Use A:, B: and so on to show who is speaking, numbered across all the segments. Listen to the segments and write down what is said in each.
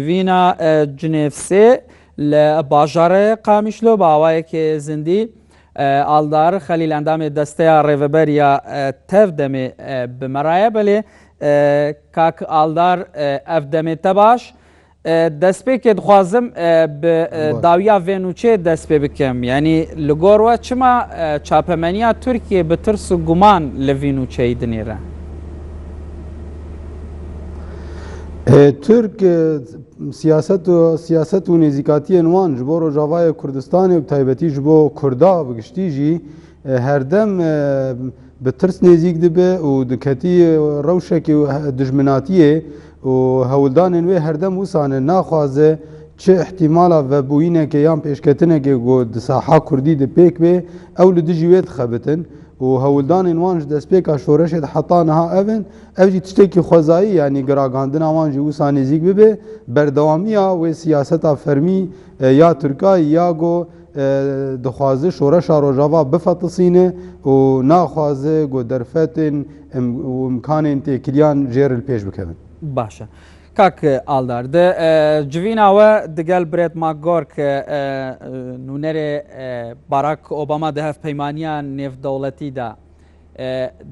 A: فينا جنفسي لباجار قامشلو باوایک زندی آلدار خلیل اندام دسته ریوبریا تفدم بمرایه بله کاک آلدار افدم تباش دست به که دخوازم به داویا ونوچه دست به بکم یعنی لگوروا چما چاپمنیا ترکیه به ترس و گمان لوینوچه دنیره
B: ترک سیاست و نزیکاتی انوان جبو روجاوای کردستان و تایبتی جبو کردا بگشتی جی هر دم به ترس نزیک دبه و دکتی روشک و دجمناتیه و هولدان انوی هر دم وسانه ناخوازه چه احتمالا و بوینه که یام پیشکتنه که گود ساحا کردی ده پیک به اول دجویت خبتن و هولدان انوانج دست پیکا شورشت حتا نها اون اوجی تشتکی خوزایی یعنی گراگاندن آوانجی وسا نزیک ببه بردوامیا و سیاستا فرمی یا ترکای یا گو دخوازه شورش روجاوا بفتصینه و ناخوازه گو درفتن و امکان تکلیان جیر الپیش بکن
A: باشه کاک آلدار ده جوینا و دگل برید ماگور که نونر باراک اوباما ده هف پیمانیا نف دولتی دا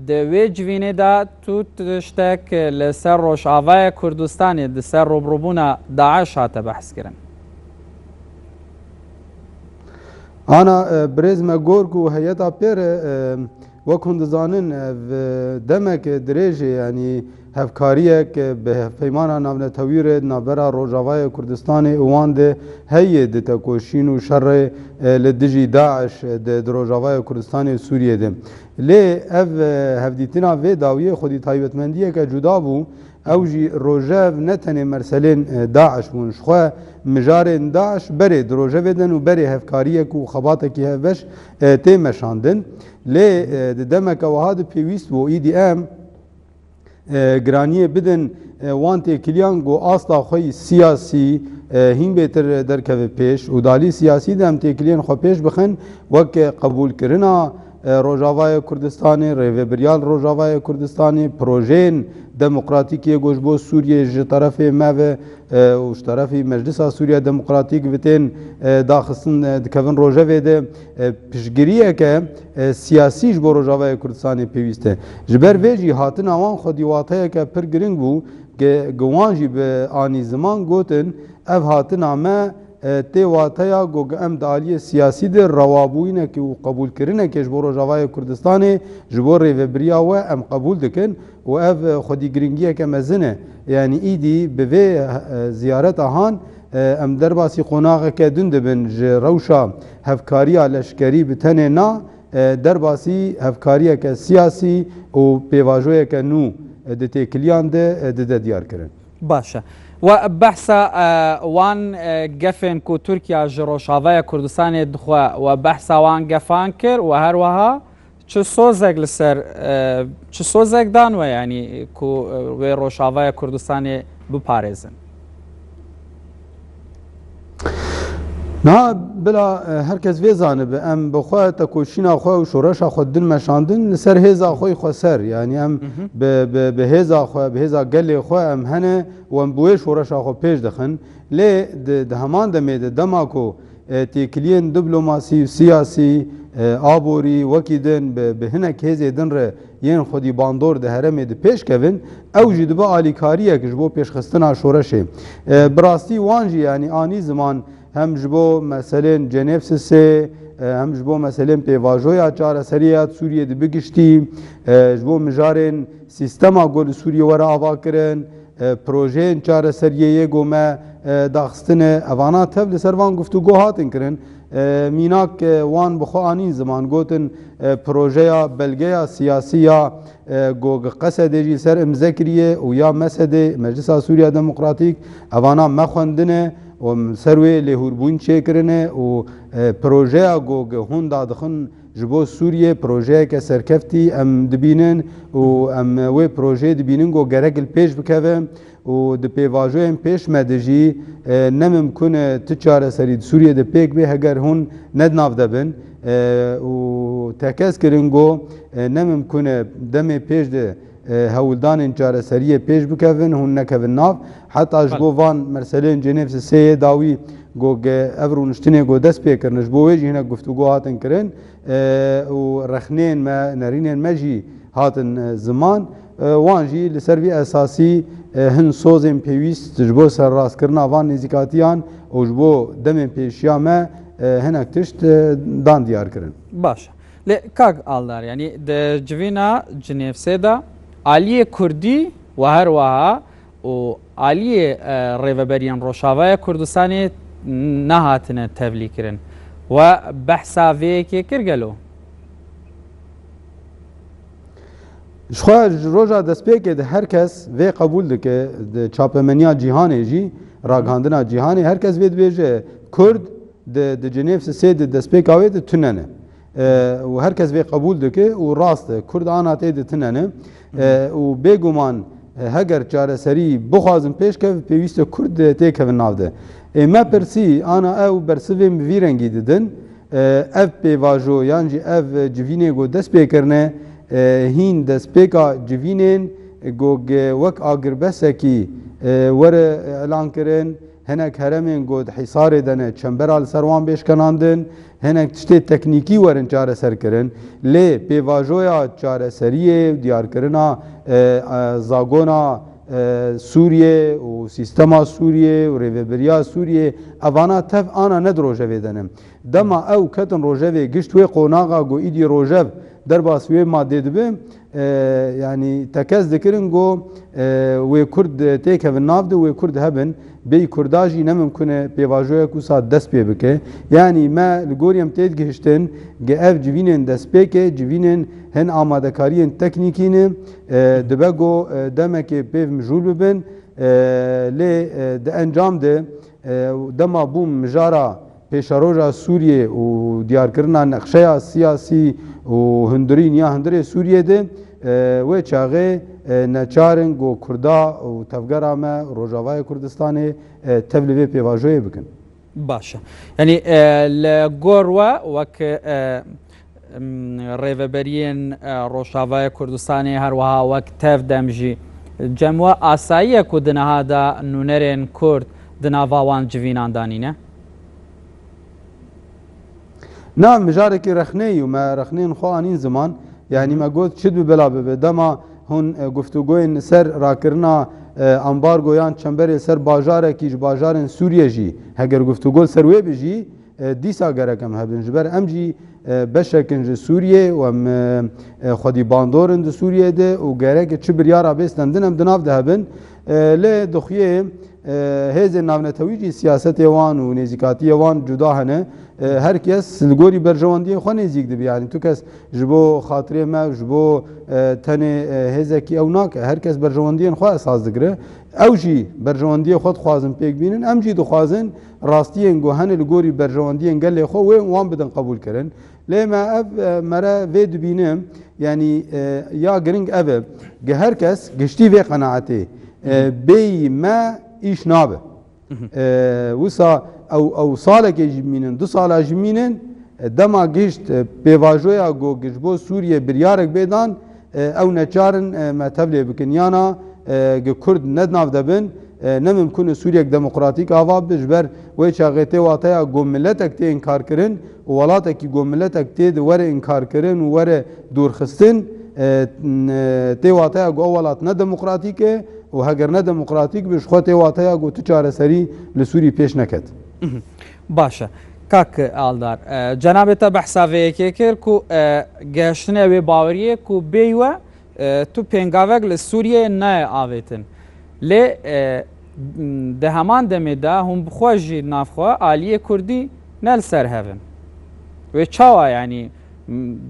A: ده وی جوینه دا تو تشتک لسر روشاوای کردستانی ده سر روبروبونا داعش هاته بحث کرن
B: انا برز ماگور کو هیئتا پیر وكون دزانن دمك دريجي يعني هفكاريك بفيمانا نافنا توير نابرا روجاواي كردستاني وان ده هي ده تكوشين وشر لدجي داعش ده روجاواي كردستاني سوريا ده لي اف هفديتنا في داويه خدي تايبتمنديه كجدا بو او جي روجاف نتني مرسلين داعش ونشخوا مجارين داعش بري دروجاف دن وبري هفكاريك وخباتك هفش تيمشاندن لي دمك وهذا بيويست و اي دي ام گرانیه بدن وانتی کلیان گو اصلا خوی سیاسی هین بهتر درکه پیش و دالی سیاسی دم تکلیان خو پیش بخن وک قبول کرنا روجاوای کردستانی ریوبریال روجاوای کردستانی پروژین دموکراتیکی گوش بو سوریه ج طرف ما و طرف مجلس سوریه دموکراتیک وتن داخستن دکون روجاوی ده پیشگیریه که سیاسیش بو روجاوای کردستانی پیوسته جبر ویجی هاتن آوان خودی واته که پر گرینگ بو گوانجی به آنی زمان گوتن اف هاتن آمه تی واتیا گوگ ام دالی سیاسی در روابوینه که قبول کرنه که جبور روجاوای کردستان جبور ریوبریا و ام قبول دکن و اف خودی گرینگیه که مزنه یعنی ایدی به زیارت آهان ام درباسی قناغه که دند بن روشا هفکاریا لشکری بتنه نا درباسی هفکاریا که سیاسی و پیواجویه که نو دتی کلیان ده دیار کرن
A: باشه و بحث وان گفن کو ترکیه جروشاوای کردستان دخوا و بحث وان گفان کر و هر وها چه سوزگ لسر چه سوزگ دان و یعنی کو و روشاوای کردستان بپارێزن
B: نا بلا هرکس وی زانه ام بخواه تکوشینا خواه و شورشا خود دن مشاندن لسر هیزا خواه خسر یعنی ام به هیزا خواه به هیزا گلی خواه ام هنه و ام بوی شورشا خواه پیش دخن لی ده همان دمه ده دماکو تیکلین دیپلوماسی و سیاسی آبوری وکی دن به هنک هیزی دن ره ین خودی باندور ده هرمه ده پیش کون او جی دبا آلیکاریه که جبو پیش خستنا شورشه براستی وانجی یعنی آنی زمان هم جبو مثلا جنیف سه هم جبو مثلا پیواجویا چاره سریات سوریه دی بگشتی جبو مجارن سیستما گل سوریه ورا آوا کرن پروژه چاره سریه گومه داخستن اوانا تبل سروان گفتگو هاتن کرن میناک وان بخوانی زمان گوتن پروژه بلگه سیاسی گوگ قصد جی سر امزکریه و یا مسد مجلس سوریه دموکراتیک اوانا مخوندنه و سروی لهوربون چه کرنه و پروژه گوگ هون دادخن جبو سوریه پروژه که سرکفتی ام دبینن و ام وی پروژه دبینن گو گرگل پیش بکوه و د پیواژو ام پیش مدجی نممکن تچاره سرید سوریه د پیک به اگر هون ندناف دبن و تکس کرنگو نممکن دم پیش ده هولدان چارەسەریە پێش بکەون هون نەکەون ناو حتا ji bo van merselên Cenêv sêyê dawî got ev rûniştinê got dest pêkirine ji bo wê jî hinek guftûgo hatin kirin û rexnên me nerînên me jî hatin ziman wan jî li ser vî esasî hin sozên pêwîst ji bo serrastkirina van nêzîkatiyan û ji bo demên pêşiya me hinek tişt dan diyar kirin.
A: Baş. Lê kak Aldar yanî di civîna Cinêvsê de aliyê Kurdî û her wiha û aliyê rêveberiyên Rojavaya Kurdistanê nehatine tevlîkirin we behsa vê yekê kir gelo.
B: Ji xwe ji roja destpêkê de herkes vê qebûl dike di çapemeniya cîhanê jî ragihandina cîhanê herkes vê dibêje Kurd di Cenêv sê di destpêka wê de tunene û herkes vê qebûl dike û rast e Kurd ana tê de tunene û bêguman heger çareserî bixwazin pêşkev pêwîst e Kurd têkevin nav de. Me pirsî ana ew bersivên bi vî rengî didin ev pêvajo yan jî ev civînê got dest pêkirine hîn destpêka civînên got wek agirbesekî were elan kirin hinek heremên got hîsarê dene çembera li ser wan bêşkenandin hinek tiştê teknîkî werin çareser kirin lê pêvajoya çareseriyê diyarkirina zagona Sûriye û sîstema Sûriye û rêveberiya Sûriye evana tev ana ned rojevê denin. Dema ew ketin rojevê gişt wê qonaxa got îdî rojev derbas wê maddê dibe yanî tekez dikirin got wê Kurd têkevin nav de wê Kurd hebin bêyî Kurda jî nemimkune pêvajoyek wisa dest pê bike. Yanî me li gorî em tê digihiştin ev civînên destpêkê civînên hin amadekariyên teknîkî ne dibe got demekê pêv mijûl bibin lê di encam de dema bûm mijara pêşaroja Sûriye û diyarkirina nexşeya siyasî û hundirîn ya hundirê Sûriye de wê çaxê neçarin got Kurda û tevgera me Rojavayê Kurdistanê tev li vê pêvajoyê bikin.
A: Baş e. Yanî li gor we wek rêveberiyên Rojavaya Kurdistanê her wiha wek tev dem jî cem we asayî ku di niha da nûnerên Kurd di nava wan civînan danîne?
B: Na mijarekî rexneyî û me rexneyên xwe anîn ziman yanî me got çi bibila bibe dema hûn guftûgoyên ser rakirina ambargoyan çemberê ser bajarekî ji bajarên Sûriye jî heger guftûgol ser wê bi jî dîsa gerek em hebin ji ber em jî beşekin ji Sûriye û em xwedî bandorin di Sûriye de û gerek çi biryara bêstendin em di nav de hebin lê dixuye hêzên navnetewî jî siyasetê wan û nêzîkatiyê wan cuda hene herkes li gorî berjewendiyê xwe nêzik dibe yanî tu kes ji bo xatirê me ji bo tenê hêzekî ew nake herkes berjewendiyên xwe esas digire ew jî berjewendiyê xwe dixwazin pêk bînin em jî dixwazin rastiyên got hene li gorî berjewendiyên gelê xwe wê wan bidin qebûl kirin lê me ev mere vê dibînim yanî ya giring ev e ge herkes giştî vê qenaetê bêyî me îş nabe wisa ew salekê jî bimînin du sala jî bimînin dema gişt pêvajoya got ji bo Sûriye biryarek bêdan ew neçarin me tevlê bikin yana ge Kurd ne nav debin nemimkun Sûriyek demokratîk ava bi ji ber wê çaxê tê wateya got milletek tê inkar kirin û welatekî got milletek tê di were inkar kirin û were dûrxistin tê wateya got ew welat ne demokratîk e û heger ne demokratîk bi ji xwe tê wateya got tu çareserî li Sûrî pêş neket.
A: Baş e. Kak Aldar cenabê te behsa vê yekê kir ku gehiştinê wê baweriyê ku bêyî we tu pêngavek li Sûriyê naye avêtin lê di heman demê de hûn bi xwe jî navxwe aliyê Kurdî ne li ser hevin wê çawa yanî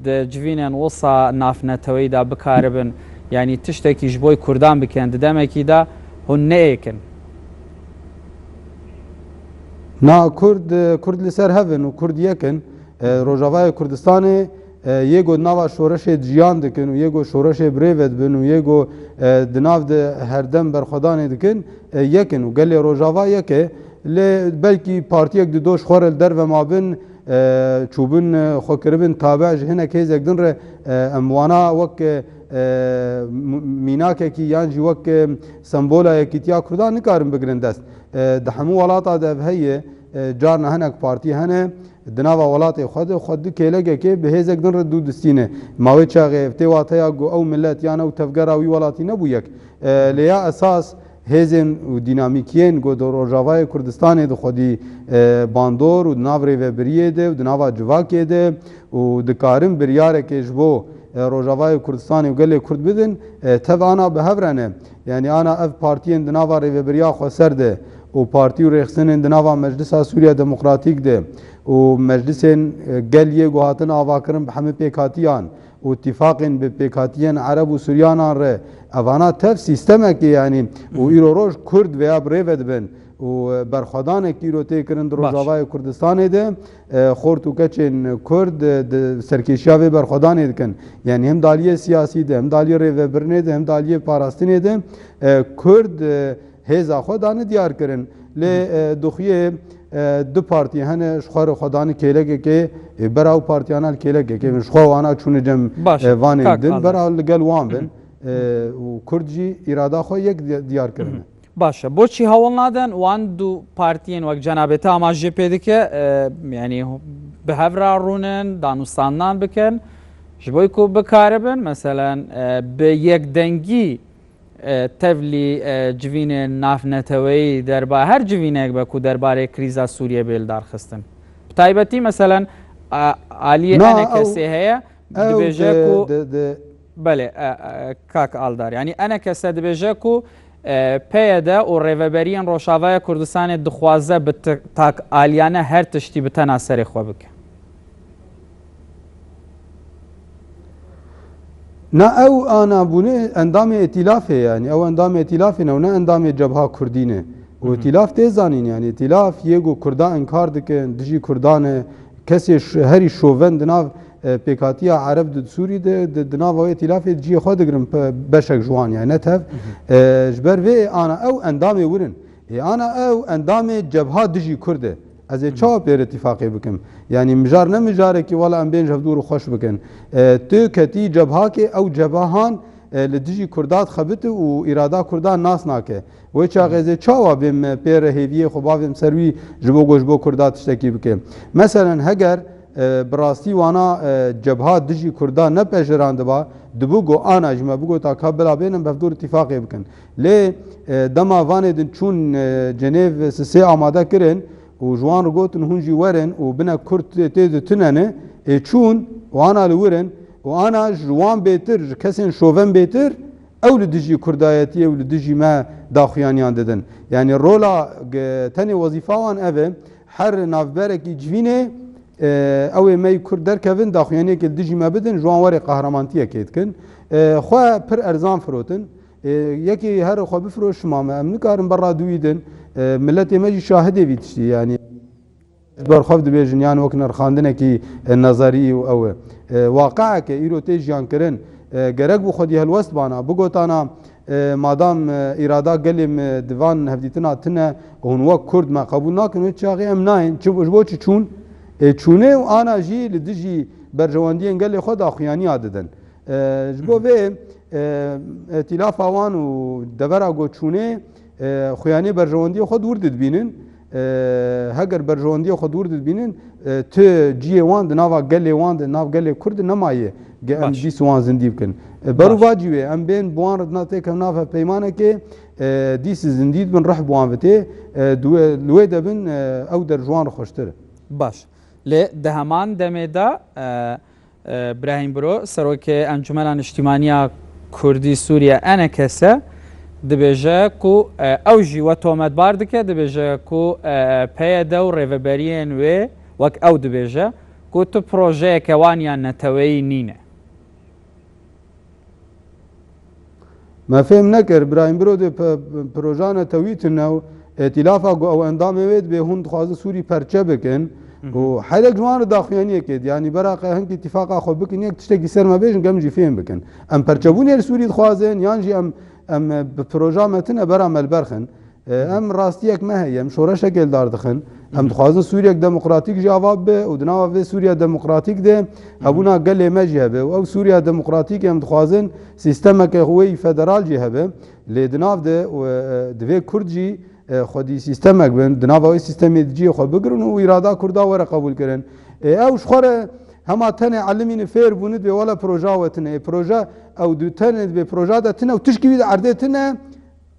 A: di civînên wisa navnetewî de bikaribin yanî tiştekî ji bo Kurdan bikin di demekî de hûn neêkin.
B: Na Kurd li ser hevin û Kurd yekin Rojavayê Kurdistanê yê got nava şoreşê ciyan dikin û yê got şoreşê birêve dibin û yê got di nav de herdem berxwedanê dikin yekin û gelê Rojava yeke lê belkî partiyek di doş xwe li derve mabin çûbin xwekiribin tabe ji hinek hêzek din re em wana wek میناکێکی یانجی وەک سمبۆلایەکیتیا کوردان نکارن بگرن دەست دە هەموو وڵاتە دەب هەیە جارنا هەنێک پارتی هەنێ دناوا وڵاتی خود کێلەگەکێ بەهێزێک دن ڕد دوو دستینێ ماوەی چاغێ تێواتەیە گۆ ئەو ملت یانە و تەفگەراوی وڵاتی نەبوو یەک لێیا ئەساس هێزên û dînamîkiyên got Rojavayê Kurdistanê di xwedî bandor û di nav rêveberiyê de û di nava civakê de û dikarin biryarekê ji bo Rojavayê Kurdistanê û gelê Kurd bidin tev ana bi hev re ne yanî ana ev partiyên di nava rêveberiya Xweser de û partî û rêxistinên di nava Meclisa Sûriya Demokratîk de û meclisên geliyê guhatin avakirin bi hemû pêkhatiyan û itîfaqên bi pêkhatiyên Ereb û Suryanan re evana tev sîstemekê yanî û îro roj Kurd veya bi rêve dibin û berxwedanekî îro tê kirin di Rojavayê Kurdistanê de xort û keçên Kurd di serkêşiya vê berxwedanê dikin yanî hem daliyê siyasî de hem daliyê rêvebirinê de hem daliyê parastinê de Kurd hêza xwe danî diyar kirin lê dixuye du partî hene ji xwe re xwedanî kêlekekê bera ew partiyanan kêlekekê min ji xwe wana çûne cem vanên din bera li gel wan bin û Kurd jî îrada xwe yek diyar kirine.
A: باشه بۆچی هەوڵ نادەن وان دوو پارتیên وەک جەنابێتە ئاماژە پێ دکە ینی بەهەڤرا ڕوونن دانوستاندان بکەن ji بۆی ku bikaribin meselan bi yekdengî tevlî civînên navneteweyî derba her civînek be ku derbarê krîza Sûriye bêl darxistin bi taybetî meselan aliyê ene kesê heye dibêje ku belê kak aldar yanî ene kese dibêje ku peyê de û rêveberiyên Rojavaya Kurdistanê dixwaze bi tak aliyane her tiştî bi tena serê xwe bike.
B: Na ew anabûnê endamê îtilafê yanî ew endamê îtilafê ne û ne endamê cebha Kurdî ne û îtilaf tê zanîn yanî îtilaf yê got Kurda inkar dikin dijî Kurdanê kesê herî şoven di nav pêkhatiya Ereb di Sûrî de di nava wê îtilafê ciyê xwe digirin beşek ji wan yani ne tev ji ber vê ana ew endamê wirin ana ew endamê cebha dijî Kurd e ez ê çawa pêr itîfaqê bikim yanî mijar ne mijarekî wala em bên ji hevdûr û xweş bikin tu ketî cebhakê ew cebahan li dijî Kurda dixebite û îrada Kurdan nas nake wê çaxê ez ê çawa bêm pêr hêviyê xwe bavêm ser wî ji bo got ji bo Kurda tiştekî bike meselen heger bi rastî wana cebha dijî Kurda nepejirandiba dibû got ana ji me bigot ka bila bênin bi hevdûr itîfaqê bikin lê dema vanê din çûn Cenêv sisê amade kirin û ji wan re gotin hûn jî werin û bine Kurd tê ditinene ê çûn û ana li wirin û ana ji wan bêtir ji kesên şoven bêtir ew li dijî Kurdayetiyê û li dijî me daxuyaniyan didin yanî rola tenê wezîfa wan ev e her navberekî civînê ew ê me Kurd derkevin daxuyaniyekê li dijî me bidin ji wan werê qehramantiyekê dikin xwe pir erzan firotin yekê her xwe bifroşima me em nikarin berra duî din milletê me jî şahidê vî tiştî yanî berxwev dibêjin yan wek nerxandinekî nezarî û ew e waqeeke îro tê jiyankirin gerek bû xwedî helwest bana bigotana madam îrada gelê divan hevdîtina tune hûn wek Kurd me qebûl nakin wê çaxê em nayên ji bo çi çûn çûnê û ana jî li dijî berjewendiyên gelê xwe daxuyaniya didin ji bo vê îtilâfa wan û devera got çûnê xuyanî berjewendiyê xwe dûr didbînin heger berjewendiyê xwe dûr didbînin tu ciyê wan di nava gelê wan di nav gelê Kurd nemaye em dîs wan zindî bikin berûva cî wê em bên bi wan re têkem nav hevpeymanekê dîsî zindî dibin rih bi wan vitê li wê debin ew der ji wan re xweştir e
A: baş lê di heman demê de Brahim Biro serokê Encumena Niştimaniya Kurdî Sûriye ene kese dibêje ku ew jî we tometbar dike dibêje ku peyê de û rêveberiyên wê wek ew dibêje ku tu projeyeke waniyan neteweyî nîne
B: me fêm nekir Brahim Biro dê proja netewî tune ew îtilâfa got ew endamê wê dibê hûn dixwazin Sûrî perçe bikin û helek ji wan re daxuyaniyekê yanî beraqe hingî îtîfaqa xwe bikin yek tiştekî ser me bêjin gem jî fêm bikin em perçebûnê li Sûrî dixwazin yan jî em bi proja me tune bera melberxin ام راستیک ما هي ام شورا شکل دار دخن ام دخوازن سوریه دموکراتیک جواب به و دناو به سوریه دموکراتیک ده ابونا قال ما جهبه او سوریه دموکراتیک ام دخوازن سیستم که هوی فدرال جهبه لدناو ده و دوی کردجی خودی سیستم بن دناو او سیستم جی خو بگرن و اراده کردا ور قبول کرن او شخوره هما تنه علمين فير بوند به ولا بروجا وتنه بروجا او دو تنه به بروجا ده تنه تشكي بيد عرضه تنه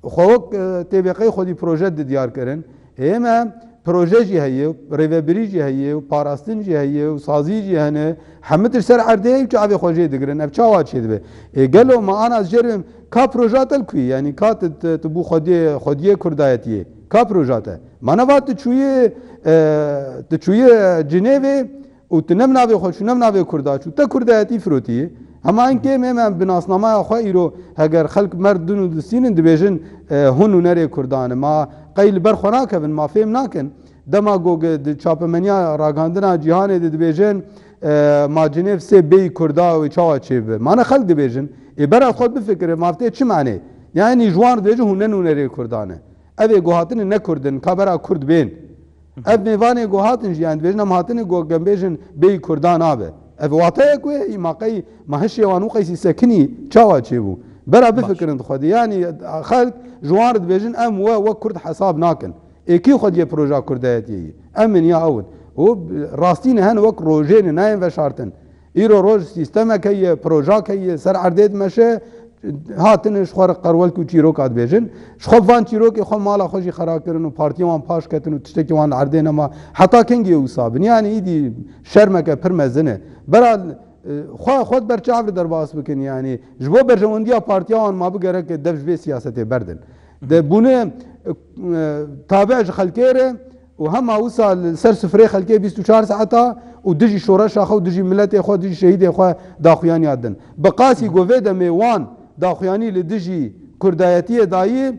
B: خوك تبقي خودي بروجا ديار كرن اما بروجا جي هي ريفبري جي هي وباراستن جي هي وسازي جي هنه حمد سر عرضه چاوي خوجي دگرن اب چاوا چيد به قالو ما انا جرم کا بروجا تلكوي يعني كات تبو خودي كردايتي کا بروجا ته منوات تشويه جنيف و تنم ناوی خوش نم ناوی کردا چو تا کردایتی فروتی اما اینکه من بناسنامه خو ایرو اگر خلق مردن و دستین دبیجن هنو نری کردان ما قیل برخونا کبن ما فهم ناکن دما گوگ چاپمنیا راگاندنا جهان دبیجن ما جنیف سه بی کردا و چاوا چه به ما خلق دبیجن برای خود بفکر مافته چه معنی یعنی جوان دبیجن هنو نری کردانه اوی گوهاتن نکردن کبرا کرد بین اب میوانی گوهاتن جیان بیشن هم هاتن گو گمبیشن بی کردان آبه اب واقعی کوی ای ماقی مهشی وانو قیسی سکنی چاوا چی بو برا بفکرند خودی یعنی خلق جوارد بیشن ام و کرد حساب ناکن ایکی خود یه پروژه کردایتی ام من یا اول و راستین هن وک روژین نایم و شارتن ایرو روژ سیستم که پروژه که سر عردید مشه هاتن شخور قرول کو چیرو کاد بیجن شخو وان چیرو که خو مالا خوشی خراب کردن و پارتی وان پاش کردن و تشتکی وان عرضه نما حتی کنگی اوسابن یعنی ایدی شرمکه پرمزنه برای خود بر چاور در باس بکن یعنی جبو برجوندیا پارتی وان ما بگره که دفش به سیاست بردن ده بونه تابع خلکیره و هم اوسا سر سفره خلکی 24 ساعتا و دجی شورش اخو دجی ملت خو دجی شهید خو داخویان یادن بقاسی گوید میوان داخویانی لدجی کردایتی دایی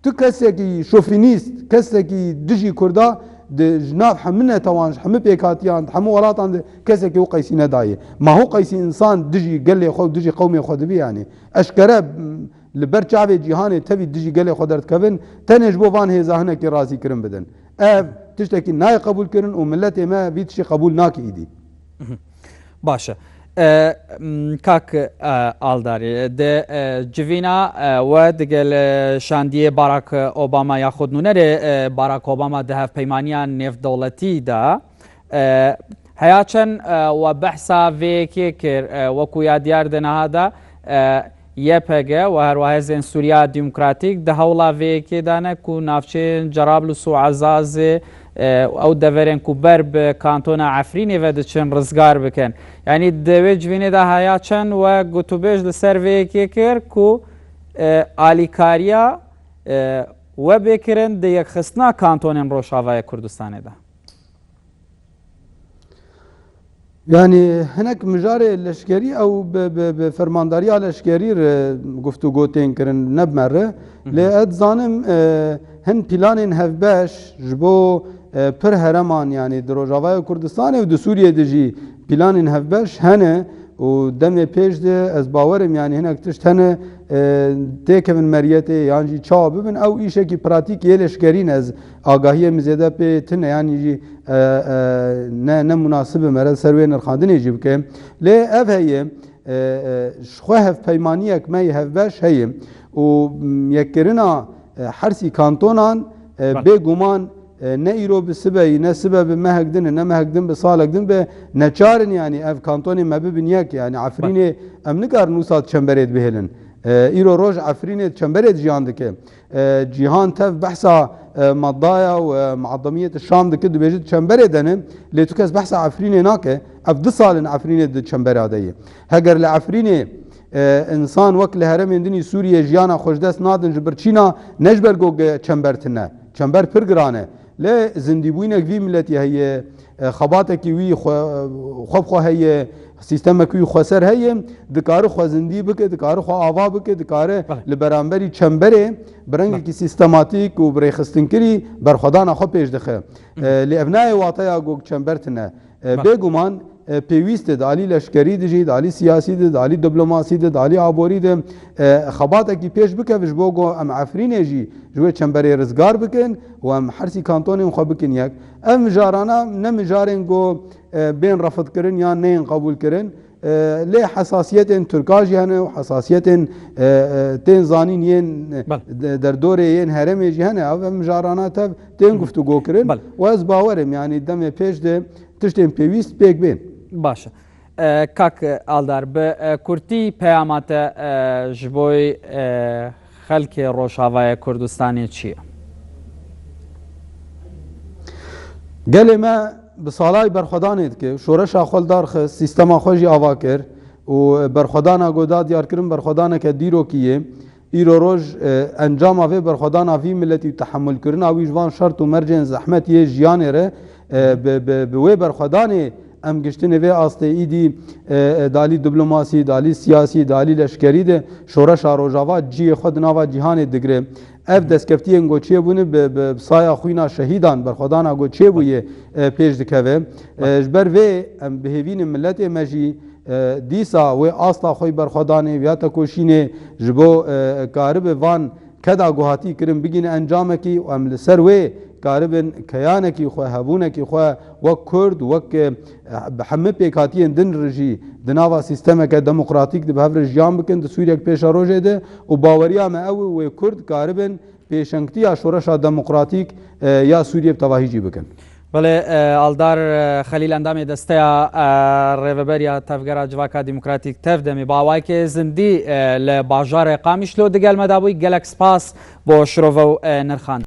B: تو کسی کی شوفینیست کسی کی دجی کردا د جناب حمنه توانش حم پیکاتیان حم ولاتان کسی کی قیسینه دایی ما هو قیسی انسان دجی گله خو دجی قوم خود بی یعنی اشکره لبرچاو جهان تبي دجی گله خودرت کبن تنج بو وان هي زهنه کی راضی کرن بدن اف تشتكي ناي قبول كرن وملتي ما بيتشي قبول ناكي ايدي
A: باشا كاك آلداري د جوینا و دگل شاندیه باراک اوباما یا خود نونر باراک اوباما ده هف پیمانیان نفت دولتی دا هیاچن و بحثا ویکی کر وکو یادیار دنها دا یپگه و هر واحد زن سوریا دموکراتیک ده هولا ویکی دانه کو نافچه جرابلس و عزاز او دورن کو برب کانتون عفرینی و دچن رزگار بکن یعنی دوی جوینه ده هیاچن و گوتوبیج لسر ویکی کر کو آلیکاریا و بکرن ده یک خسنا کانتون روشاوای کردستانه ده
B: يعني هناك مجال الاشكري او بفرمانداري الاشكري گفتگو تين كرن نب مره لاد زانم هن بلان هفباش جبو پر هرمان يعني دروجاوای كردستان و دو سوريا دجي بلان هفباش هنه و دم پیش ده از باورم يعني هناك تشت هنه تكمن مريته يعني چا ببن او ایشه کی پراتیک الاشكرين از آگاهی مزیده په تن يعني جي نه مناسب مره سروي نرخاندن يجيب که ل اف هي شخوه پیمانیک می هفباش هي و يكرنا حرسي كانتونان بگومان نه ایرو بسبب نه سبب ما هقدن نه ما هقدن بصال هقدن به نچارن يعني اف كانتوني ما ببنيك يعني عفريني امنكار نوسات چمبريد بهلن ایرو روج عفريني چمبريد جيان دكه جيهان تف بحثا مضايا ومعظمية الشام دكه دو بيجد چمبريدن لتوكس بحثا عفريني ناكه اف دو سال عفريني دو چمبريد دي هگر لعفريني انسان وقت لهرم دني سوريا جيانا خوشدست نادن جبرچينا نجبر گوگ چمبرتنه چمبر پرگرانه ل زندی بوینک وی ملتی هي خباتکی وی خوب خو هي سیستم کی خسر هي دکار خو زندی بک دکار خو آوا بک دکار لبرانبری چمبره برنگ کی سیستماتیک و برخستن کری بر خدا نه خو پیش دخه ل ابنای واطیا گوگ چمبرتنه بگومان پێویستە دالی لەشکری دژی دالی سیاسی ده دالی دیبلۆماسی ده دالی ئابۆری ده خەباتێکی پێش بکەوش بۆ گۆ ئەم ئەفرینێژی ژوێ چەمبەرێ ڕزگار بکەن و ئەم حرسی کانتۆنێن خۆ بکەن یەک ئەم مژارانە نەمژارێن گۆ بێن ڕەفتکردن یان نێن قبولکردن لێ حساسیەتێن تورکاژی هەنە و حساسیەتێن تێن زانین یەن دەردۆرێ یەن هەرەمێژی هەنە ئەو ئەم مژارانە تەv تێن گفتوگۆکردن و ئەس باوەرم یانی دەمێ پێش دێ تشتێن پێویست پێک بێن
A: باشە کاک ئالدار بە کورتی پەیاماتە ji بۆی خەلکێ ڕۆژاوایە کوردستانی چییە؟
B: gelê me bi salay berxwedanê dike şoreşa xwe darxist sîstema xwe jî ava kir û berxwedana goda diyarkirin berxwedaneke dîrokî yê îro roj encama vê berxwedana vî milletî tehemûlkirina wî ji van şert û mercên zehmet yê jiyanê re bi wê berxwedanê em giştinê vê astê îdî dalî diblomasî dalî siyasî dalî leşkerî de şoreşa rojava ciyê xwe di nava cîhanê digire ev destkeftiyên goçiyê bûne bi saya xwîna şehîdan berxwedana goçiyê bûye pêş dikeve ji ber vê em bihêvînin milletê me jî dîsa wê asta xwe berxwedanê ya te koşînê ji bo karibê van keda guhatî kirin bigîne encamekî û em li ser wê karibin keyanekî xwe hebûnekî xwe wek Kurd wek bi hemû pêkhatiyên din re jî di nava sîstemeke demokratîk di bi hev re jiyan bikin di Sûriyek pêşa rojê de û baweriya me ew wê Kurd karibin pêşengtiya şoreşa demokratîk ya Sûriye bi tevahî jî bikin.
A: بله ئالدار خەلیل ئەندامی دەستەیە ڕێڤەبەریە تەفگەرا جوواکە دیموکراتیک تەف دەمی باوایکێ زندی لە باژارێ قامیشلۆ دەگەلمەدا بووی گەلەک سپاس بۆ شرۆڤە و نرخان.